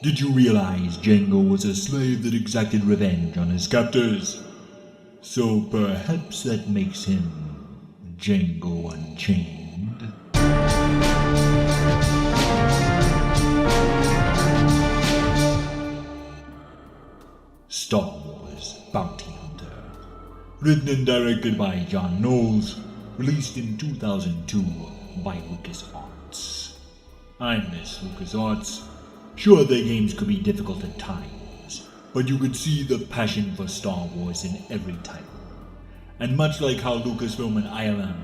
Did you realize Jango was a slave that exacted revenge on his captors? So perhaps that makes him Jango Unchained. Star Wars Bounty Hunter. Written and directed by John Knowles. Released in 2002 by LucasArts. I miss LucasArts. Sure, their games could be difficult at times, but you could see the passion for Star Wars in every title. And much like how Lucasfilm and ILM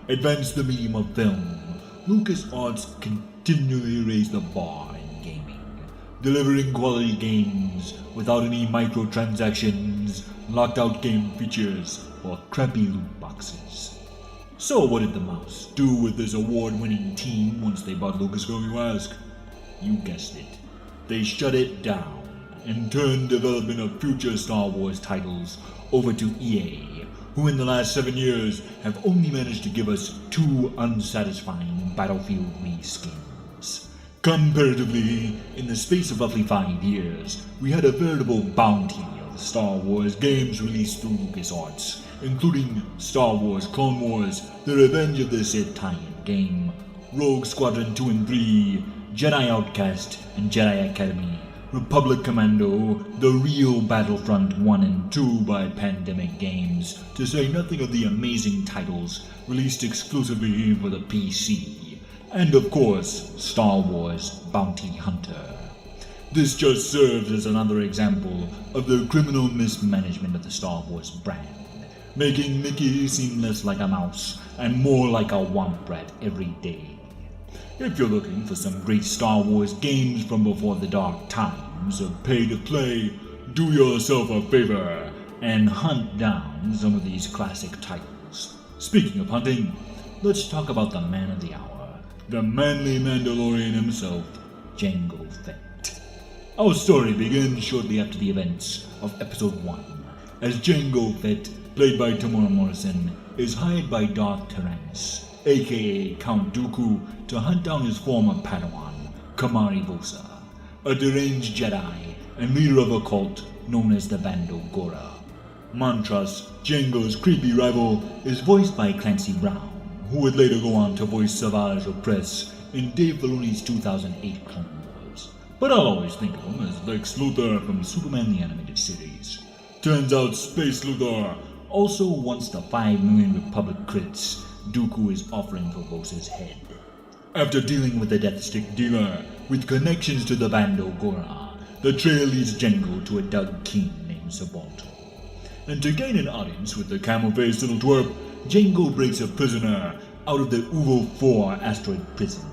advanced the medium of film, LucasArts continually raised the bar in gaming, delivering quality games without any microtransactions, locked-out game features, or crappy loot boxes. So what did the mouse do with this award-winning team once they bought Lucasfilm, you ask? You guessed it. They shut it down and turned development of future Star Wars titles over to EA, who in the last 7 years have only managed to give us 2 unsatisfying Battlefield reskins. Comparatively, in the space of roughly 5 years, we had a veritable bounty of Star Wars games released through LucasArts, including Star Wars Clone Wars, The Revenge of the Sith tie-in game, Rogue Squadron 2 and 3, Jedi Outcast and Jedi Academy, Republic Commando, The Real Battlefront 1 and 2 by Pandemic Games, to say nothing of the amazing titles released exclusively for the PC, and of course, Star Wars Bounty Hunter. This just serves as another example of the criminal mismanagement of the Star Wars brand, making Mickey seem less like a mouse and more like a womp rat every day. If you're looking for some great Star Wars games from before the dark times of pay-to-play, do yourself a favor and hunt down some of these classic titles. Speaking of hunting, let's talk about the man of the hour, the manly Mandalorian himself, Jango Fett. Our story begins shortly after the events of Episode 1, as Jango Fett, played by Tamora Morrison, is hired by Darth Tyrannus, aka Count Dooku, to hunt down his former Padawan, Kamari Vosa, a deranged Jedi and leader of a cult known as the Bando Gora. Mantras, Jango's creepy rival, is voiced by Clancy Brown, who would later go on to voice Savage Opress in Dave Filoni's 2008 Clone Wars. But I'll always think of him as Lex Luthor from Superman the Animated Series. Turns out Space Luthor also wants the 5 million Republic crits Dooku is offering for Vosa's head. After dealing with the Death Stick dealer with connections to the Bando Gora, the trail leads Jango to a Doug King named Sabalto. And to gain an audience with the camel-faced little twerp, Jango breaks a prisoner out of the Uvo 4 asteroid prison,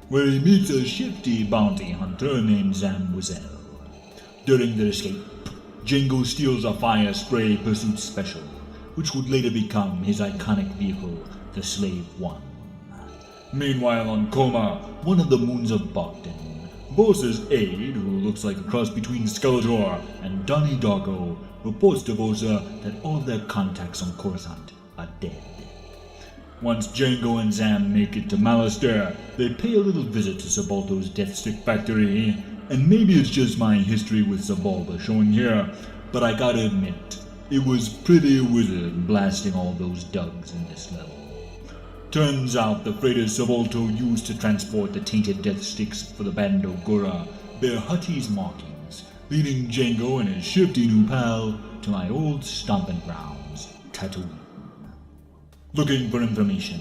where he meets a shifty bounty hunter named Zam Wazell. During their escape, Jango steals a fire spray pursuit special, which would later become his iconic vehicle, the Slave One. Meanwhile on Koma, one of the moons of Bogdan, Vosa's aide, who looks like a cross between Skeletor and Donnie Darko, reports to Vosa that all of their contacts on Coruscant are dead. Once Jango and Zam make it to Malastare, they pay a little visit to Sabalto's Death Stick factory, and maybe it's just my history with Zabalba showing here, but I gotta admit, it was pretty wizard blasting all those dugs in this level. Turns out the freighters Sabalto used to transport the tainted Death Sticks for the Bando Gora bear Huttese markings, leading Jango and his shifty new pal to my old stomping grounds, Tatooine. Looking for information,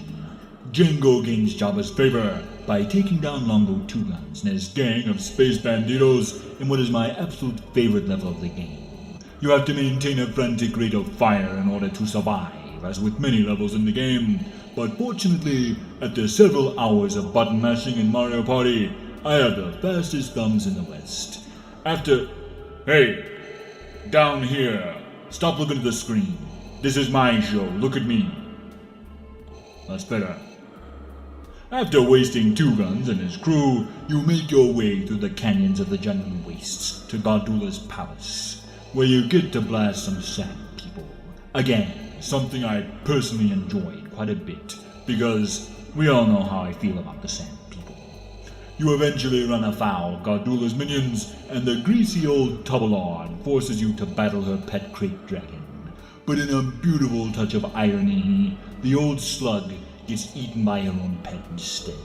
Jango gains Jabba's favor by taking down Longo Two Guns and his gang of space banditos in what is my absolute favorite level of the game. You have to maintain a frantic rate of fire in order to survive, as with many levels in the game, but fortunately, after several hours of button mashing in Mario Party, I have the fastest thumbs in the West. Hey! Down here! Stop looking at the screen. This is my show, look at me. That's better. After wasting Two Guns and his crew, you make your way through the canyons of the Jundun Wastes to Gardula's palace, where you get to blast some sand people. Again, something I personally enjoyed quite a bit, because we all know how I feel about the sand people. You eventually run afoul of Gardula's minions, and the greasy old Tubbalord forces you to battle her pet crate dragon. But in a beautiful touch of irony, the old slug gets eaten by her own pet instead.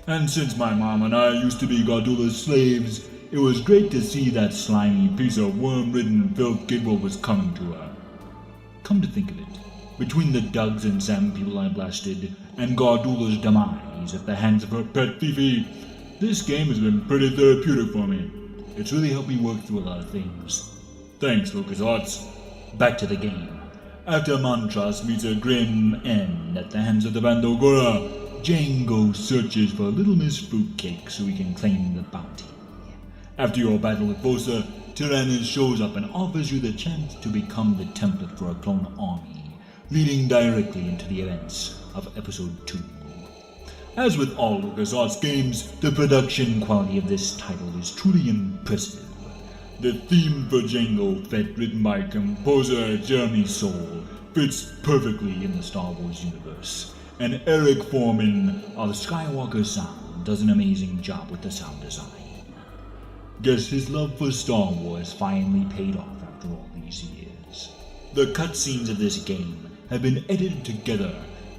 And since my mom and I used to be Gardula's slaves, it was great to see that slimy piece of worm-ridden filth get what was coming to her. Come to think of it, between the Dugs and Sam people I blasted, and Gardula's demise at the hands of her pet Fifi, this game has been pretty therapeutic for me. It's really helped me work through a lot of things. Thanks, LucasArts. Back to the game. After Mantras meets a grim end at the hands of the Bandogora, Jango searches for Little Miss Fruitcake so he can claim the bounty. After your battle with Bosa, Tyrannus shows up and offers you the chance to become the template for a clone army, leading directly into the events of Episode 2. As with all LucasArts games, the production quality of this title is truly impressive. The theme for Jango Fett, written by composer Jeremy Soule, fits perfectly in the Star Wars universe, and Eric Foreman of Skywalker Sound does an amazing job with the sound design. Guess his love for Star Wars finally paid off after all these years. The cutscenes of this game have been edited together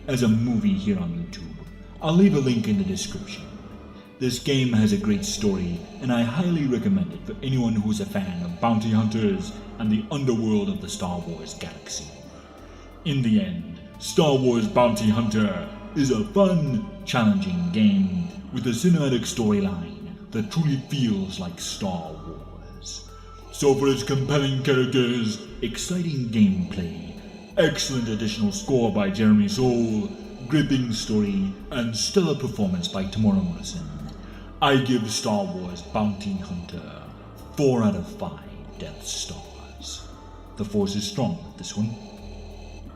as a movie here on YouTube. I'll leave a link in the description. This game has a great story, and I highly recommend it for anyone who's a fan of bounty hunters and the underworld of the Star Wars galaxy. In the end, Star Wars Bounty Hunter is a fun, challenging game with a cinematic storyline that truly feels like Star Wars. So for its compelling characters, exciting gameplay, excellent additional score by Jeremy Soule, gripping story, and stellar performance by Tamora Morrison, I give Star Wars Bounty Hunter 4 out of 5 Death Stars. The Force is strong with this one.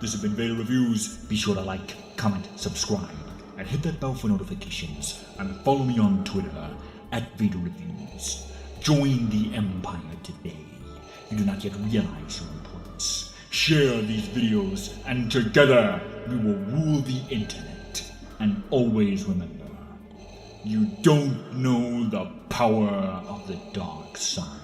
This has been Vader Reviews. Be sure to like, comment, subscribe, and hit that bell for notifications, and follow me on Twitter @Vader Reviews. Join the Empire today. You do not yet realize your importance. Share these videos, and together we will rule the internet. And always remember, you don't know the power of the dark side.